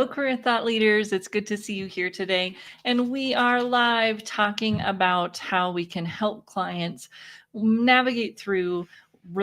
Hello, career thought leaders. It's good to see you here today. And we are live talking about how we can help clients navigate through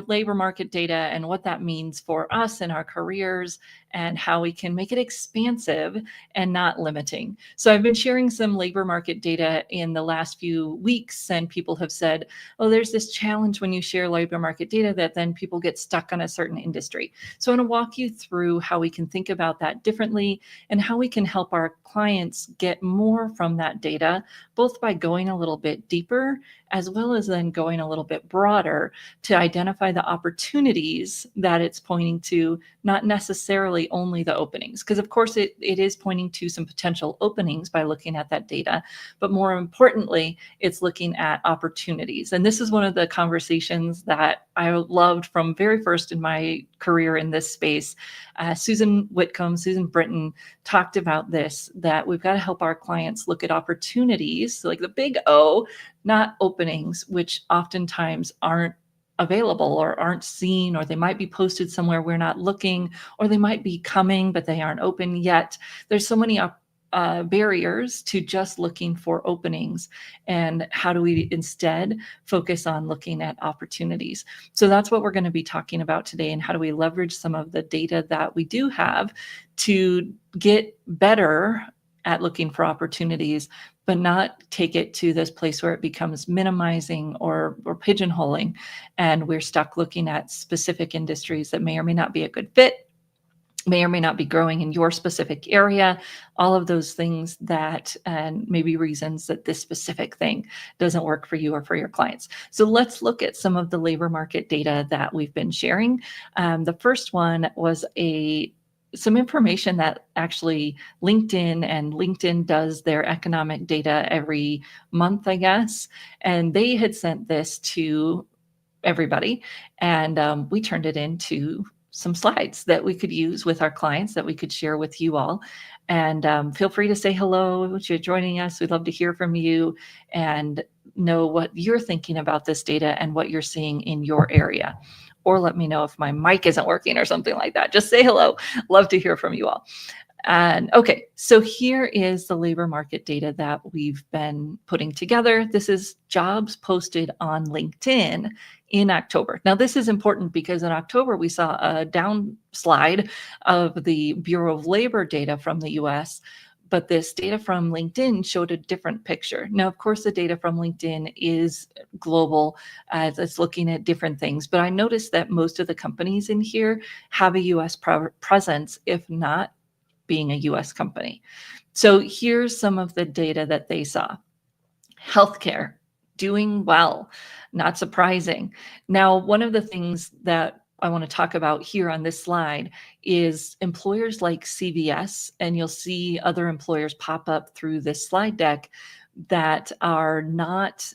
labor market data and what that means for us in our careers and how we can make it expansive and not limiting. So I've been sharing some labor market data in the last few weeks, and people have said, oh, there's this challenge when you share labor market data that then people get stuck on a certain industry. So I want to walk you through how we can think about that differently and how we can help our clients get more from that data, both by going a little bit deeper as well as then going a little bit broader to identify the opportunities that it's pointing to, not necessarily only the openings. Because of course it is pointing to some potential openings by looking at that data, but more importantly, it's looking at opportunities. And this is one of the conversations that I loved from very first in my career in this space. Susan Britton talked about this, that we've got to help our clients look at opportunities, like the big O, not openings, which oftentimes aren't available or aren't seen, or they might be posted somewhere we're not looking, or they might be coming, but they aren't open yet. There's so many barriers to just looking for openings. And how do we instead focus on looking at opportunities? So that's what we're going to be talking about today. And how do we leverage some of the data that we do have to get better at looking for opportunities, but not take it to this place where it becomes minimizing or pigeonholing, and we're stuck looking at specific industries that may or may not be a good fit, may or may not be growing in your specific area, all of those things that, and maybe reasons that this specific thing doesn't work for you or for your clients. So let's look at some of the labor market data that we've been sharing. The first one was some information that actually LinkedIn does their economic data every month, I guess. And they had sent this to everybody, and we turned it into some slides that we could use with our clients, that we could share with you all. And feel free to say hello if you're joining us. We'd love to hear from you and know what you're thinking about this data and what you're seeing in your area. Or let me know if my mic isn't working or something like that. Just say hello. Love to hear from you all. And okay, so here is the labor market data that we've been putting together. This is jobs posted on LinkedIn in October. Now, this is important because in October, we saw a downslide of the Bureau of Labor data from the US, but this data from LinkedIn showed a different picture. Now, of course, the data from LinkedIn is global. It's looking at different things, but I noticed that most of the companies in here have a US presence, if not being a US company. So here's some of the data that they saw. Healthcare, doing well, not surprising. Now, one of the things that I want to talk about here on this slide is employers like CVS, and you'll see other employers pop up through this slide deck that are not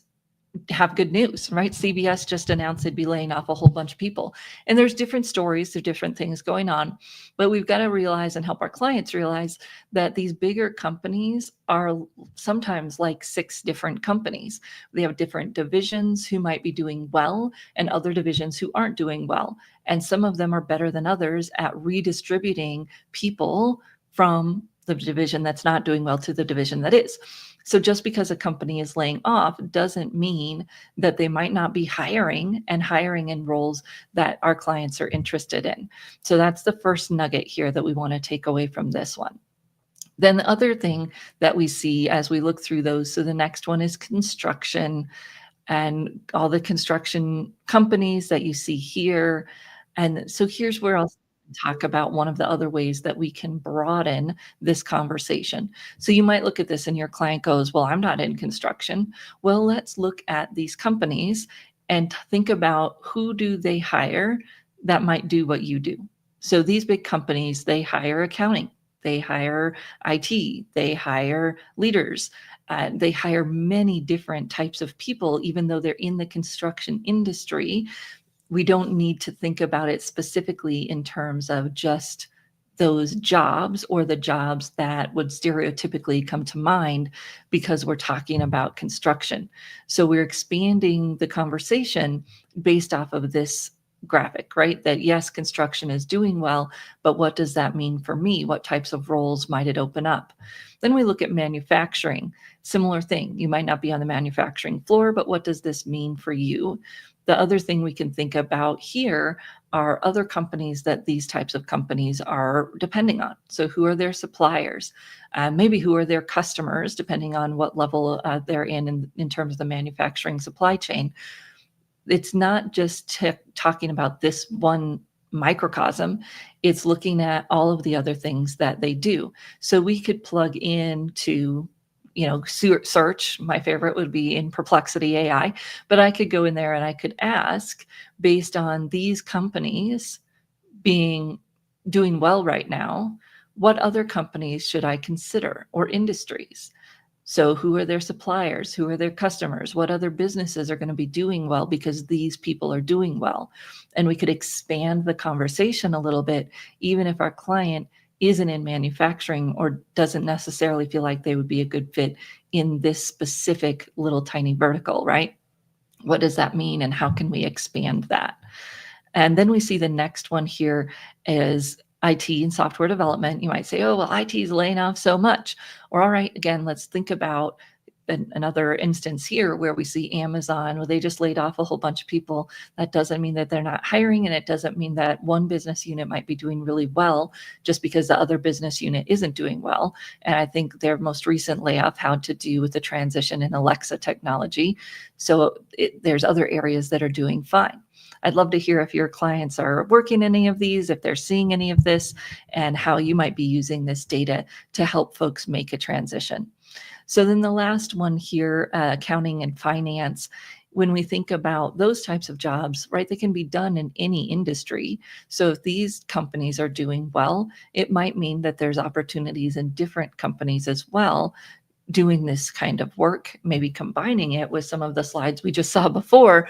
have good news, right? CVS just announced they'd be laying off a whole bunch of people. And there's different stories, there's different things going on, but we've got to realize and help our clients realize that these bigger companies are sometimes like 6 different companies. They have different divisions who might be doing well and other divisions who aren't doing well. And some of them are better than others at redistributing people from the division that's not doing well to the division that is. So just because a company is laying off doesn't mean that they might not be hiring in roles that our clients are interested in. So that's the first nugget here that we want to take away from this one. Then the other thing that we see as we look through those, so the next one is construction, and all the construction companies that you see here. And so here's where I'll talk about one of the other ways that we can broaden this conversation. So you might look at this and your client goes, well, I'm not in construction. Well, let's look at these companies and think about who do they hire that might do what you do. So these big companies, they hire accounting, they hire IT, they hire leaders. They hire many different types of people, even though they're in the construction industry. We don't need to think about it specifically in terms of just those jobs or the jobs that would stereotypically come to mind because we're talking about construction. So we're expanding the conversation based off of this graphic, right? That yes, construction is doing well, but what does that mean for me? What types of roles might it open up? Then we look at manufacturing. Similar thing. You might not be on the manufacturing floor, but what does this mean for you? The other thing we can think about here are other companies that these types of companies are depending on. So, who are their suppliers? Maybe who are their customers, depending on what level they're in terms of the manufacturing supply chain. It's not just talking about this one microcosm, it's looking at all of the other things that they do. So we could plug into, search. My favorite would be in Perplexity AI, but I could go in there and I could ask, based on these companies being doing well right now, what other companies should I consider, or industries? So, who are their suppliers? Who are their customers? What other businesses are going to be doing well because these people are doing well? And we could expand the conversation a little bit, even if our client isn't in manufacturing or doesn't necessarily feel like they would be a good fit in this specific little tiny vertical, right? What does that mean, and how can we expand that? And then we see the next one here is IT and software development. You might say, oh, well, IT is laying off so much. Or, all right, again, let's think about another instance here where we see Amazon, well, they just laid off a whole bunch of people. That doesn't mean that they're not hiring, and it doesn't mean that one business unit might be doing really well just because the other business unit isn't doing well. And I think their most recent layoff had to do with the transition in Alexa technology. So there's other areas that are doing fine. I'd love to hear if your clients are working any of these, if they're seeing any of this, and how you might be using this data to help folks make a transition. So then the last one here, accounting and finance. When we think about those types of jobs, right, they can be done in any industry. So if these companies are doing well, it might mean that there's opportunities in different companies as well doing this kind of work, maybe combining it with some of the slides we just saw before.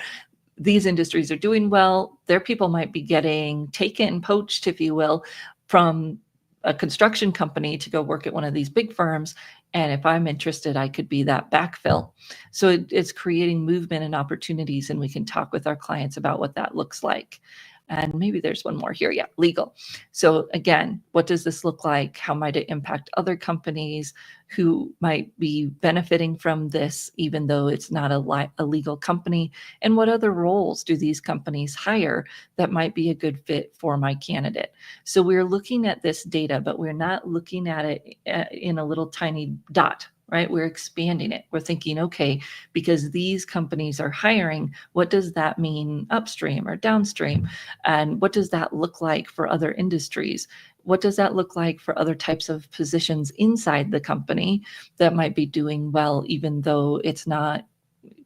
These industries are doing well. Their people might be getting taken, poached, if you will, from a construction company to go work at one of these big firms. And if I'm interested, I could be that backfill. So it's creating movement and opportunities, and we can talk with our clients about what that looks like. And maybe there's one more here. Yeah, legal. So again, what does this look like? How might it impact other companies who might be benefiting from this, even though it's not a legal company? And what other roles do these companies hire that might be a good fit for my candidate? So we're looking at this data, but we're not looking at it in a little tiny dot, right? We're expanding it. We're thinking, okay, because these companies are hiring, what does that mean upstream or downstream? And what does that look like for other industries? What does that look like for other types of positions inside the company that might be doing well, even though it's not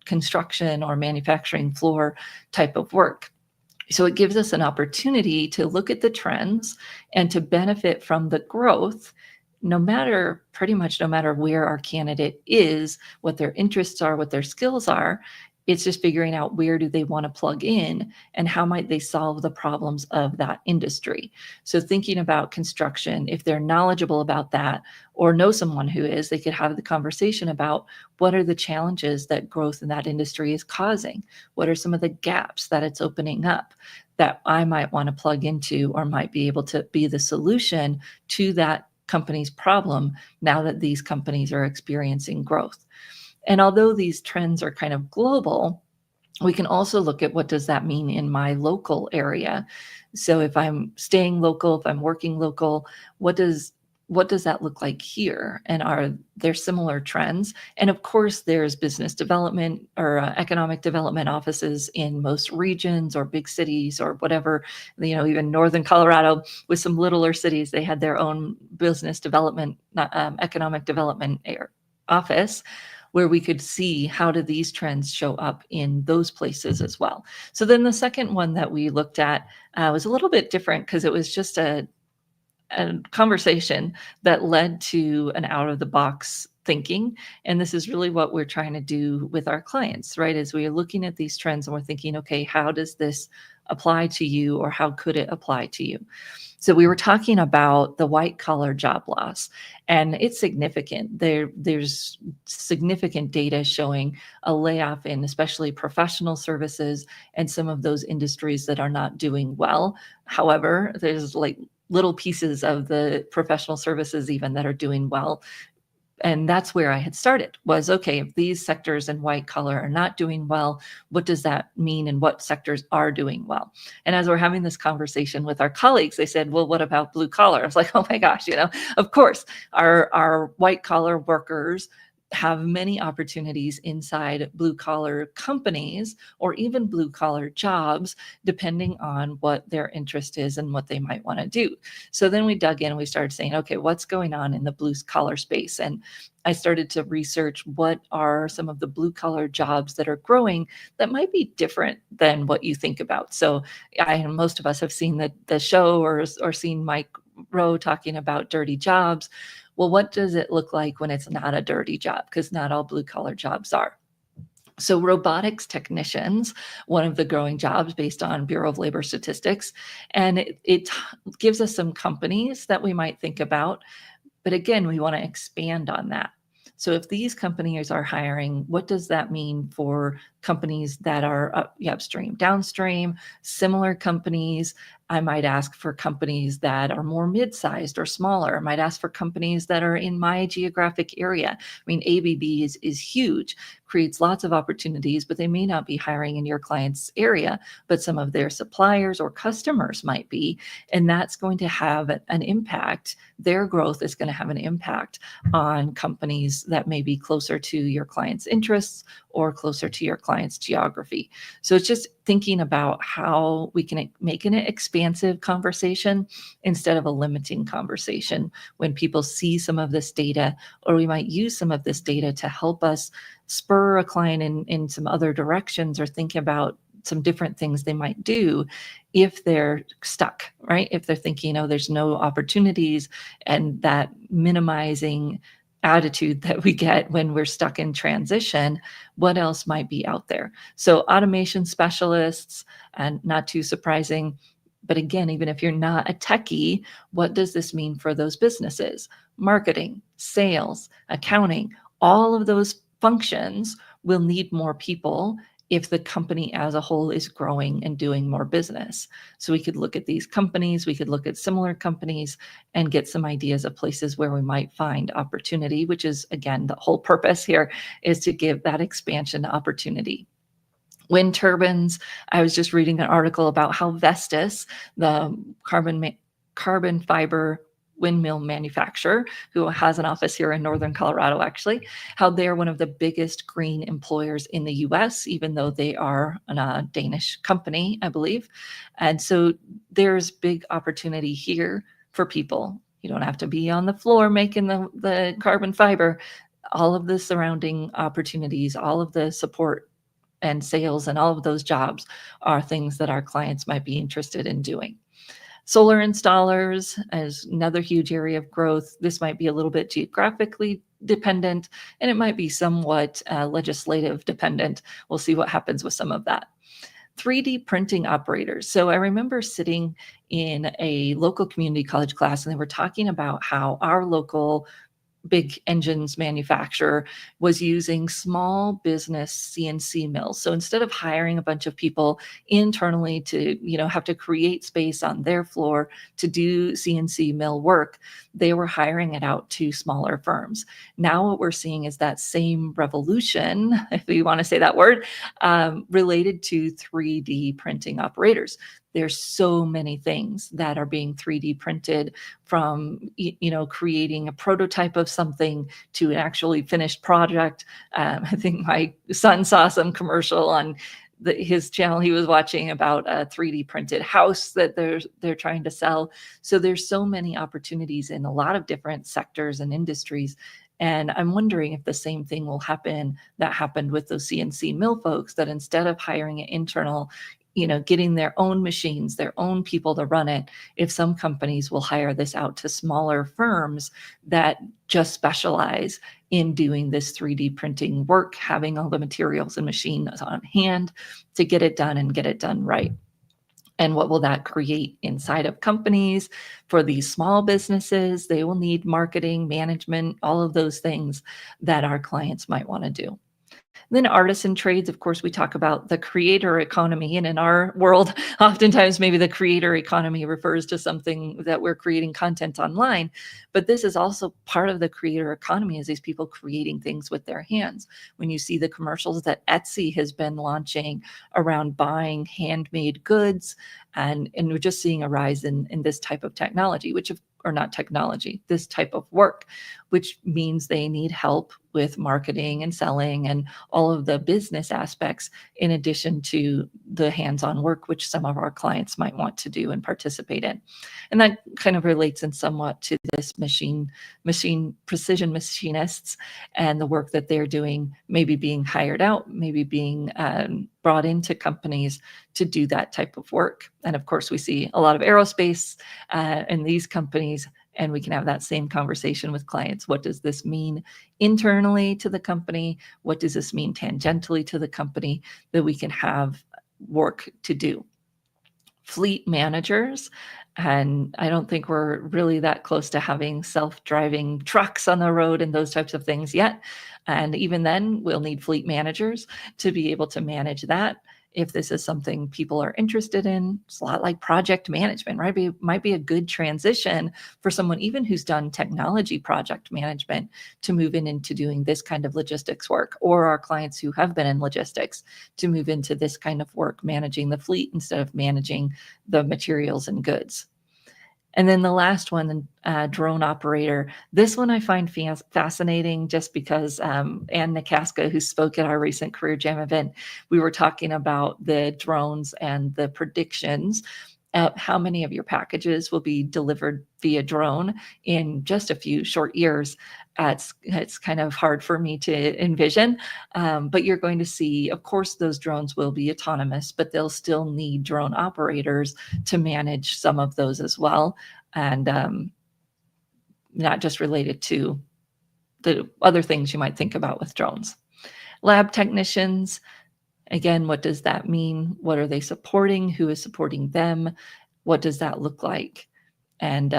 construction or manufacturing floor type of work? So it gives us an opportunity to look at the trends and to benefit from the growth, pretty much no matter where our candidate is, what their interests are, what their skills are. It's just figuring out where do they want to plug in and how might they solve the problems of that industry. So thinking about construction, if they're knowledgeable about that or know someone who is, they could have the conversation about what are the challenges that growth in that industry is causing? What are some of the gaps that it's opening up that I might want to plug into or might be able to be the solution to that company's problem now that these companies are experiencing growth? And although these trends are kind of global, we can also look at what does that mean in my local area. So if I'm staying local, if I'm working local, what does that look like here? And are there similar trends? And of course, there's business development or economic development offices in most regions or big cities or whatever. Even northern Colorado with some littler cities, they had their own business development, economic development office, where we could see how do these trends show up in those places as well. So then the second one that we looked at was a little bit different because it was just a conversation that led to an out of the box thinking. And this is really what we're trying to do with our clients, right? As we are looking at these trends and we're thinking, okay, how does this apply to you, or how could it apply to you? So we were talking about the white collar job loss, and it's significant. There's significant data showing a layoff in especially professional services and some of those industries that are not doing well. However, there's like little pieces of the professional services even that are doing well. And that's where I had started, was okay, if these sectors in white collar are not doing well, what does that mean, and what sectors are doing well? And as we're having this conversation with our colleagues, they said, well, what about blue collar? I was like, oh my gosh, of course, our white collar workers have many opportunities inside blue collar companies or even blue collar jobs, depending on what their interest is and what they might want to do. So then we dug in and we started saying, okay, what's going on in the blue collar space? And I started to research what are some of the blue collar jobs that are growing that might be different than what you think about. So most of us have seen the show or seen Mike Rowe talking about dirty jobs. Well, what does it look like when it's not a dirty job? Because not all blue collar jobs are. So robotics technicians, one of the growing jobs based on Bureau of Labor Statistics, and it gives us some companies that we might think about. But again, we want to expand on that. So if these companies are hiring, what does that mean for companies that are upstream, downstream, similar companies? I might ask for companies that are more mid-sized or smaller. I might ask for companies that are in my geographic area. I mean, ABB is huge, creates lots of opportunities, but they may not be hiring in your client's area, but some of their suppliers or customers might be, and that's going to have an impact. Their growth is going to have an impact on companies that may be closer to your client's interests or closer to your client's geography. So it's just thinking about how we can make an expansive conversation instead of a limiting conversation when people see some of this data, or we might use some of this data to help us spur a client in some other directions, or think about some different things they might do if they're stuck, right? If they're thinking, oh, there's no opportunities, and that minimizing attitude that we get when we're stuck in transition, what else might be out there? So automation specialists, and not too surprising, but again, even if you're not a techie, what does this mean for those businesses? Marketing, sales, accounting, all of those functions will need more people if the company as a whole is growing and doing more business. So we could look at these companies, we could look at similar companies and get some ideas of places where we might find opportunity, which is, again, the whole purpose here is to give that expansion opportunity. Wind turbines, I was just reading an article about how Vestas, the carbon fiber windmill manufacturer, who has an office here in northern Colorado, actually, how they're one of the biggest green employers in the US, even though they are a Danish company, I believe. And so there's big opportunity here for people. You don't have to be on the floor making the carbon fiber. All of the surrounding opportunities, all of the support and sales and all of those jobs are things that our clients might be interested in doing. Solar installers is another huge area of growth. This might be a little bit geographically dependent, and it might be somewhat legislative dependent. We'll see what happens with some of that. 3D printing operators. So I remember sitting in a local community college class, and they were talking about how our local big engines manufacturer was using small business CNC mills. So instead of hiring a bunch of people internally to, have to create space on their floor to do CNC mill work, they were hiring it out to smaller firms. Now what we're seeing is that same revolution, if you want to say that word, related to 3D printing operators. There's so many things that are being 3D printed, from creating a prototype of something to an actually finished project. I think my son saw some commercial on his channel he was watching about a 3D printed house that they're trying to sell. So there's so many opportunities in a lot of different sectors and industries. And I'm wondering if the same thing will happen that happened with those CNC mill folks, that instead of hiring an internal getting their own machines, their own people to run it, if some companies will hire this out to smaller firms that just specialize in doing this 3D printing work, having all the materials and machines on hand to get it done and get it done right. And what will that create inside of companies for these small businesses? They will need marketing, management, all of those things that our clients might want to do. Then artisan trades, of course, we talk about the creator economy. And in our world, oftentimes maybe the creator economy refers to something that we're creating content online. But this is also part of the creator economy, is these people creating things with their hands. When you see the commercials that Etsy has been launching around buying handmade goods, and we're just seeing a rise in this type of technology, or not technology, this type of work, which means they need help with marketing and selling and all of the business aspects, in addition to the hands-on work, which some of our clients might want to do and participate in. And that kind of relates in somewhat to this machine precision machinists and the work that they're doing, maybe being hired out, maybe being brought into companies to do that type of work. And of course, we see a lot of aerospace in these companies, and we can have that same conversation with clients. What does this mean internally to the company? What does this mean tangentially to the company, that we can have work to do? Fleet managers, and I don't think we're really that close to having self-driving trucks on the road and those types of things yet. And even then, we'll need fleet managers to be able to manage that. If this is something people are interested in, it's a lot like project management, right? It might be a good transition for someone even who's done technology project management to move into doing this kind of logistics work, or our clients who have been in logistics to move into this kind of work, managing the fleet instead of managing the materials and goods. And then the last one, drone operator. This one I find fascinating, just because Ann Nakaska, who spoke at our recent Career Jam event, we were talking about the drones and the predictions how many of your packages will be delivered via drone in just a few short years. It's kind of hard for me to envision, but you're going to see, of course, those drones will be autonomous, but they'll still need drone operators to manage some of those as well, and not just related to the other things you might think about with drones. Lab technicians, again, what does that mean? What are they supporting? Who is supporting them? What does that look like? And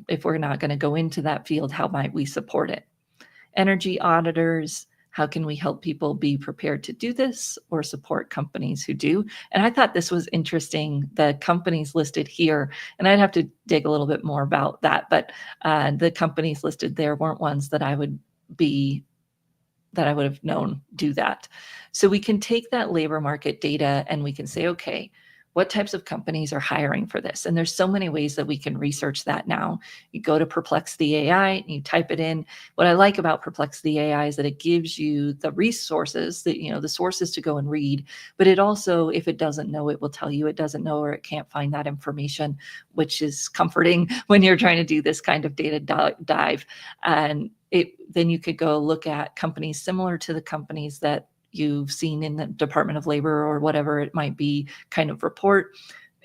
if we're not going to go into that field, how might we support it? Energy auditors, how can we help people be prepared to do this or support companies who do? And I thought this was interesting, the companies listed here, and I'd have to dig a little bit more about that, but the companies listed there weren't ones that I would have known do that. So we can take that labor market data and we can say, okay, what types of companies are hiring for this? And there's so many ways that we can research that now. You go to Perplexity AI and you type it in. What I like about Perplexity AI is that it gives you the resources, the sources to go and read, but it also, if it doesn't know, it will tell you it doesn't know or it can't find that information, which is comforting when you're trying to do this kind of data dive. And then you could go look at companies similar to the companies that you've seen in the Department of Labor or whatever it might be kind of report.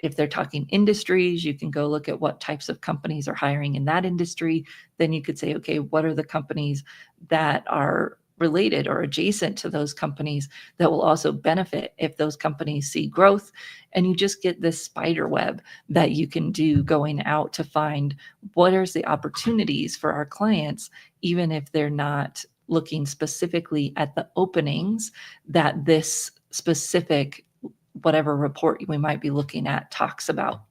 If they're talking industries, you can go look at what types of companies are hiring in that industry. Then you could say, okay, what are the companies that are related or adjacent to those companies that will also benefit if those companies see growth? And you just get this spider web that you can do going out to find what are the opportunities for our clients, even if they're not looking specifically at the openings that this specific whatever report we might be looking at talks about.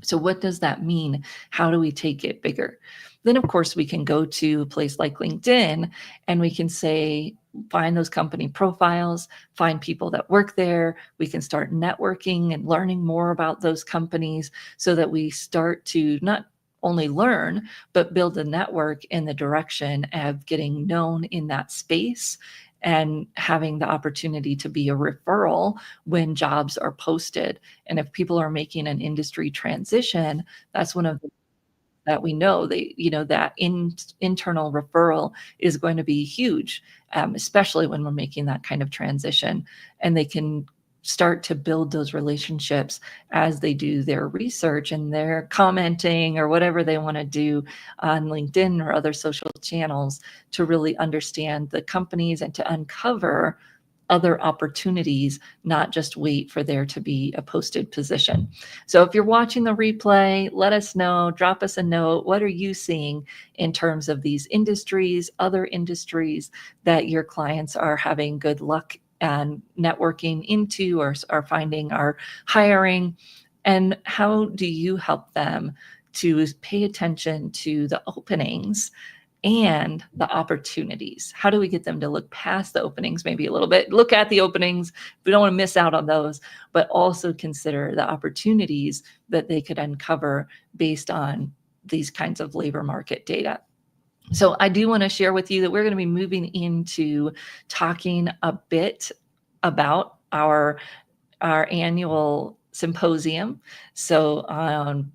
So what does that mean? How do we take it bigger? Then, of course, we can go to a place like LinkedIn and we can say, find those company profiles, find people that work there. We can start networking and learning more about those companies so that we start to not only learn, but build a network in the direction of getting known in that space and having the opportunity to be a referral when jobs are posted. And if people are making an industry transition, that's one of the that we know that internal referral is going to be huge, especially when we're making that kind of transition. And they can start to build those relationships as they do their research and they're commenting or whatever they want to do on LinkedIn or other social channels to really understand the companies and to uncover other opportunities, not just wait for there to be a posted position. So if you're watching the replay, let us know, drop us a note. What are you seeing in terms of these industries, other industries that your clients are having good luck and networking into or are finding are hiring? And how do you help them to pay attention to the openings and the opportunities? How do we get them to look past the openings maybe a little bit, look at the openings, we don't want to miss out on those, but also consider the opportunities that they could uncover based on these kinds of labor market data. So I do want to share with you that we're going to be moving into talking a bit about our annual symposium. So on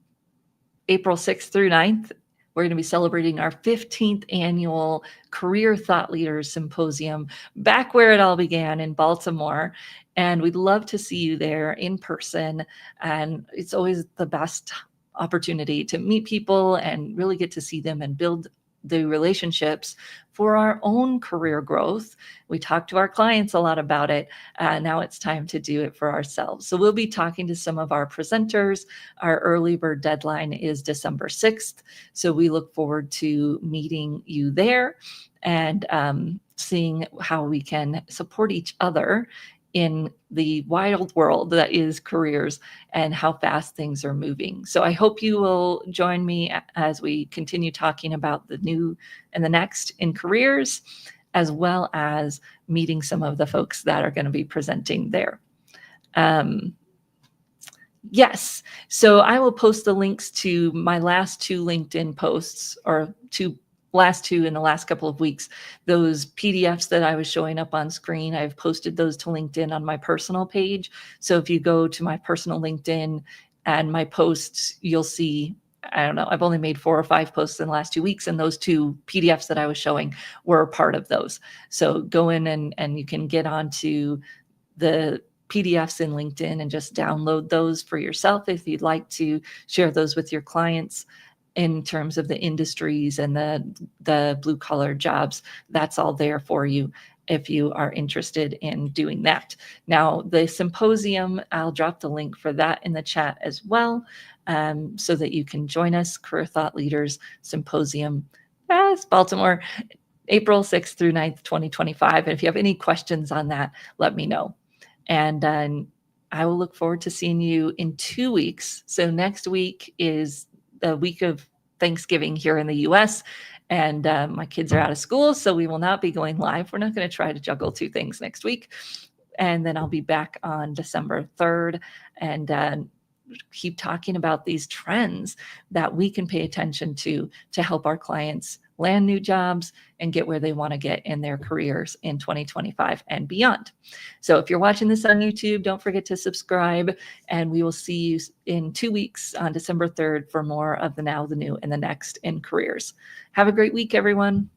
April 6th through 9th, we're going to be celebrating our 15th annual Career Thought Leaders Symposium, back where it all began in Baltimore. And we'd love to see you there in person. And it's always the best opportunity to meet people and really get to see them and build the relationships for our own career growth. We talk to our clients a lot about it. Now it's time to do it for ourselves. So we'll be talking to some of our presenters. Our early bird deadline is December 6th. So we look forward to meeting you there and seeing how we can support each other in the wild world that is careers and how fast things are moving. So I hope you will join me as we continue talking about the new and the next in careers, as well as meeting some of the folks that are going to be presenting there. Yes, so I will post the links to my last two LinkedIn posts, or last two in the last couple of weeks. Those PDFs that I was showing up on screen, I've posted those to LinkedIn on my personal page. So if you go to my personal LinkedIn and my posts, you'll see, I don't know, I've only made 4 or 5 posts in the last 2 weeks, and those 2 PDFs that I was showing were a part of those. So go in and you can get onto the PDFs in LinkedIn and just download those for yourself if you'd like to share those with your clients. In terms of the industries and the blue collar jobs, that's all there for you if you are interested in doing that. Now, the symposium, I'll drop the link for that in the chat as well, so that you can join us. Career Thought Leaders Symposium, Baltimore, April 6th through 9th, 2025. And if you have any questions on that, let me know. And I will look forward to seeing you in 2 weeks. So next week is the week of Thanksgiving here in the US, and my kids are out of school, so we will not be going live. We're not going to try to juggle 2 things next week. And then I'll be back on December 3rd and keep talking about these trends that we can pay attention to help our clients land new jobs and get where they want to get in their careers in 2025 and beyond. So if you're watching this on YouTube, don't forget to subscribe, and we will see you in 2 weeks on December 3rd for more of the now, the new, and the next in careers. Have a great week, everyone.